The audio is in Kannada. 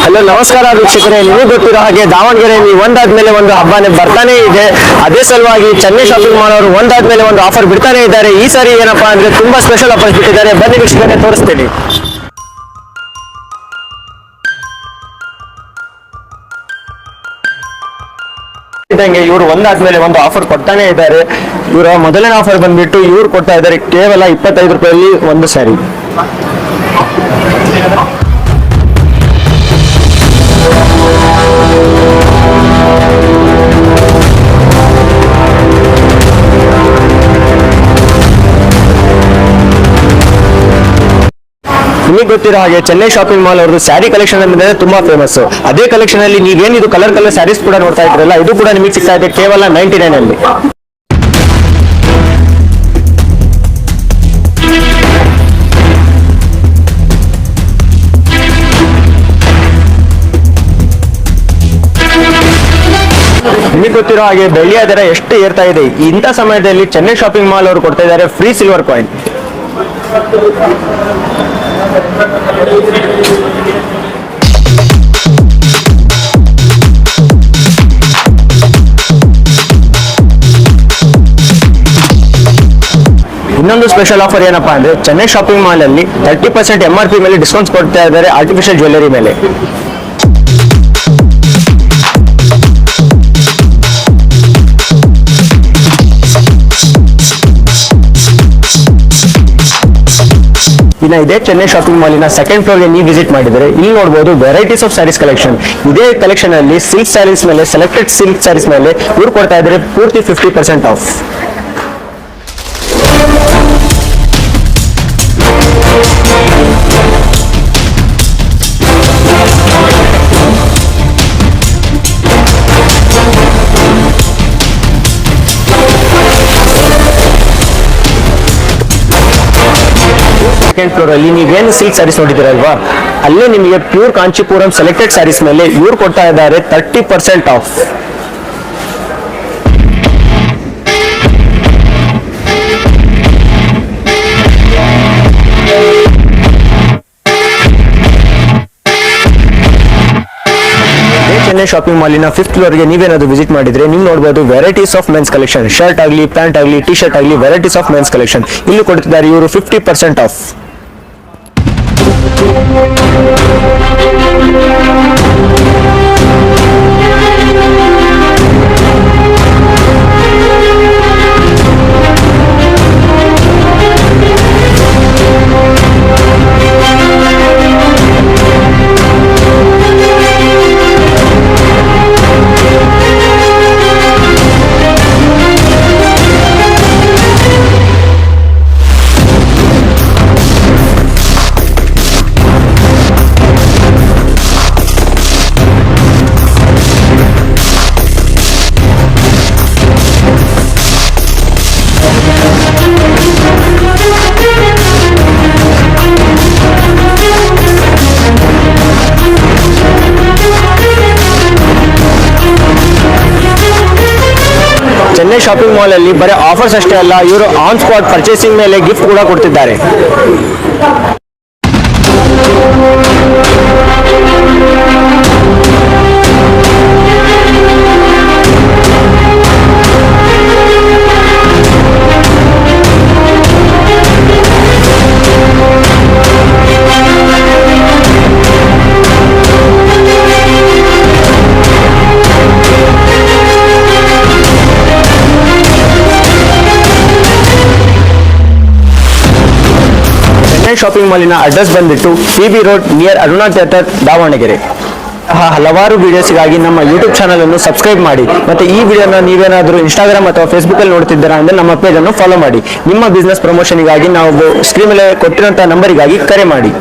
ಹಲೋ ನಮಸ್ಕಾರ ವೀಕ್ಷಕರೇ, ನಿಮಗೆ ಗೊತ್ತಿರೋ ಹಾಗೆ ದಾವಣಗೆರೆಯಲ್ಲಿ ಒಂದಾದ್ಮೇಲೆ ಒಂದು ಹಬ್ಬನೇ ಬರ್ತಾನೆ ಇದೆ. ಅದೇ ಸಲುವಾಗಿ ಚೆನ್ನೈ ಶಾಪಿಂಗ್ ಮಾಲ್ ಅವರು ಒಂದಾದ್ಮೇಲೆ ಒಂದು ಆಫರ್ ಬಿಡ್ತಾನೆ ಇದ್ದಾರೆ. ಈ ಸಾರಿ ಏನಪ್ಪಾ ಅಂದ್ರೆ ತುಂಬಾ ಸ್ಪೆಷಲ್ ಆಫರ್ಸ್ ಬಿಟ್ಟಿದ್ದಾರೆ. ಬನ್ನಿ ವೀಕ್ಷಕರೇ, ತೋರಿಸ್ತೀನಿ. ಇವರು ಒಂದಾದ್ಮೇಲೆ ಒಂದು ಆಫರ್ ಕೊಡ್ತಾನೆ ಇದ್ದಾರೆ. ಇವರ ಮೊದಲನೇ ಆಫರ್ ಬಂದ್ಬಿಟ್ಟು ಇವ್ರು ಕೊಡ್ತಾ ಇದ್ದಾರೆ ಕೇವಲ 25 ರೂಪಾಯಲ್ಲಿ ಒಂದು ಸ್ಯಾರಿ. ನಿಮಗೆ ಗೊತ್ತಿರೋ ಹಾಗೆ ಚೆನ್ನೈ ಶಾಪಿಂಗ್ ಮಾಲ್ ಅವ್ರದ್ದು ಸ್ಯಾರಿ ಕಲೆಕ್ಷನ್ ಅಂದ್ರೆ ತುಂಬಾ ಫೇಮಸ್. ಅದೇ ಕಲೆಕ್ಷನ್ ಅಲ್ಲಿ ನೀವೇನಿದು ಕಲರ್ ಸ್ಯಾರೀಸ್ ಕೂಡ ನೋಡ್ತಾ ಇದ್ರಲ್ಲ, ಇದು ಕೂಡ ನಿಮಗೆ ಸಿಗ್ತಾ ಇದೆ ಕೇವಲ 99 ಅಲ್ಲಿ. ನಿಮಗೆ ಗೊತ್ತಿರೋ ಹಾಗೆ ಬೆಳ್ಳಿಯ ದರ ಎಷ್ಟು ಏರ್ತಾ ಇದೆ. ಇಂಥ ಸಮಯದಲ್ಲಿ ಚೆನ್ನೈ ಶಾಪಿಂಗ್ ಮಾಲ್ ಅವರು ಕೊಡ್ತಾ ಇದ್ದಾರೆ ಫ್ರೀ ಸಿಲ್ವರ್ ಕಾಯಿನ್. ಇನ್ನೊಂದು ಸ್ಪೆಷಲ್ ಆಫರ್ ಏನಪ್ಪಾ ಅಂದ್ರೆ ಚೆನ್ನೈ ಶಾಪಿಂಗ್ ಮಾಲ್ ಅಲ್ಲಿ 30% MRP ಮೇಲೆ ಡಿಸ್ಕೌಂಟ್ಸ್ ಕೊಡ್ತಾ ಇದ್ದಾರೆ ಆರ್ಟಿಫಿಷಿಯಲ್ ಜ್ಯುವೆಲ್ಲರಿ ಮೇಲೆ. ಇನ್ನು ಇದೇ ಚೆನ್ನೈ ಶಾಪಿಂಗ್ ಮಾಲಿನ ಸೆಕೆಂಡ್ ಫ್ಲೋರ್ಗೆ ನೀವು ವಿಸಿಟ್ ಮಾಡಿದರೆ ಇಲ್ಲಿ ನೋಡಬಹುದು ವೆರೈಟೀಸ್ ಆಫ್ ಸ್ಯಾರೀಸ್ ಕಲೆಕ್ಷನ್. ಇದೇ ಕಲೆಕ್ಷನ್ ಅಲ್ಲಿ ಸಿಲ್ಕ್ ಸ್ಯಾರೀಸ್ ಮೇಲೆ, ಸೆಲೆಕ್ಟೆಡ್ ಸಿಲ್ಕ್ ಸ್ಯಾರೀಸ್ ಮೇಲೆ ಇವ್ರು ಕೊಡ್ತಾ ಇದ್ದಾರೆ ಪೂರ್ತಿ 50% ಆಫ್. ಸೆಕೆಂಡ್ ಫ್ಲೋರ್ ಅಲ್ಲಿ ನೀವೇನು ಸಿಲ್ಕ್ ಸ್ಯಾರೀಸ್ ನೋಡಿದಿರಲ್ವಾ, ಅಲ್ಲೇ ನಿಮಗೆ ಪ್ಯೂರ್ ಕಾಂಚೀಪುರಂ ಸೆಲೆಕ್ಟೆಡ್ ಸ್ಯಾರೀಸ್ ಮೇಲೆ ಇವ್ರು ಕೊಡ್ತಾ ಇದ್ದಾರೆ 30% ಆಫ್. ಚೆನ್ನೈ ಶಾಪಿಂಗ್ ಮಾಲಿನ 5th ಫ್ಲೋರ್ಗೆ ನೀವೇನಾದ್ರು ವಿಸಿಟ್ ಮಾಡಿದ್ರೆ ನೀವು ನೋಡಬಹುದು varieties of men's collection. Shirt ಆಗಲಿ, ಪ್ಯಾಂಟ್ ಆಗಲಿ, ಟಿ ಶರ್ಟ್ ಆಗಲಿ, ವೆರೈಟೀಸ್ ಆಫ್ ಮೆನ್ಸ್ ಕಲೆಕ್ಷನ್ ಇಲ್ಲಿ ಕೊಡ್ತಿದ್ದಾರೆ ಇವರು 50% ಆಫ್. ಚೆನ್ನೈ ಶಾಪಿಂಗ್ ಮಾಲ್ ಅಲ್ಲಿ ಬರೀ ಆಫರ್ಸ್ ಅಷ್ಟೇ ಅಲ್ಲ, ಇವರು ಆನ್ ಸ್ಪಾಟ್ ಪರ್ಚೇಸಿಂಗ್ ಮೇಲೆ ಗಿಫ್ಟ್ ಕೂಡ ಕೊಡ್ತಿದ್ದಾರೆ. ಶಾಪಿಂಗ್ ಮಾಲಿನ ಅಡ್ರೆಸ್ ಬಂದ್ಬಿಟ್ಟು PB road near Aruna theatre, Davanagere. ಹಲವಾರು ವಿಡಿಯೋಸ್ಗಾಗಿ ನಮ್ಮ ಯೂಟ್ಯೂಬ್ ಚಾನಲ್ ಅನ್ನು ಸಬ್ಸ್ಕ್ರೈಬ್ ಮಾಡಿ. ಮತ್ತೆ ಈ ವಿಡಿಯೋನ ನೀವೇನಾದರೂ ಇನ್ಸ್ಟಾಗ್ರಾಮ್ ಅಥವಾ ಫೇಸ್ಬುಕ್ ಅಲ್ಲಿ ನೋಡ್ತಿದ್ದೀರಾ ಅಂದ್ರೆ ನಮ್ಮ ಪೇಜ್ ಅನ್ನು ಫಾಲೋ ಮಾಡಿ. ನಿಮ್ಮ ಬಿಸ್ನೆಸ್ ಪ್ರಮೋಷನ್ಗಾಗಿ ನಾವು ಸ್ಕ್ರೀನ್ ಮೇಲೆ ಕೊಟ್ಟಿರುವಂತಹ ನಂಬರಿಗಾಗಿ ಕರೆ ಮಾಡಿ.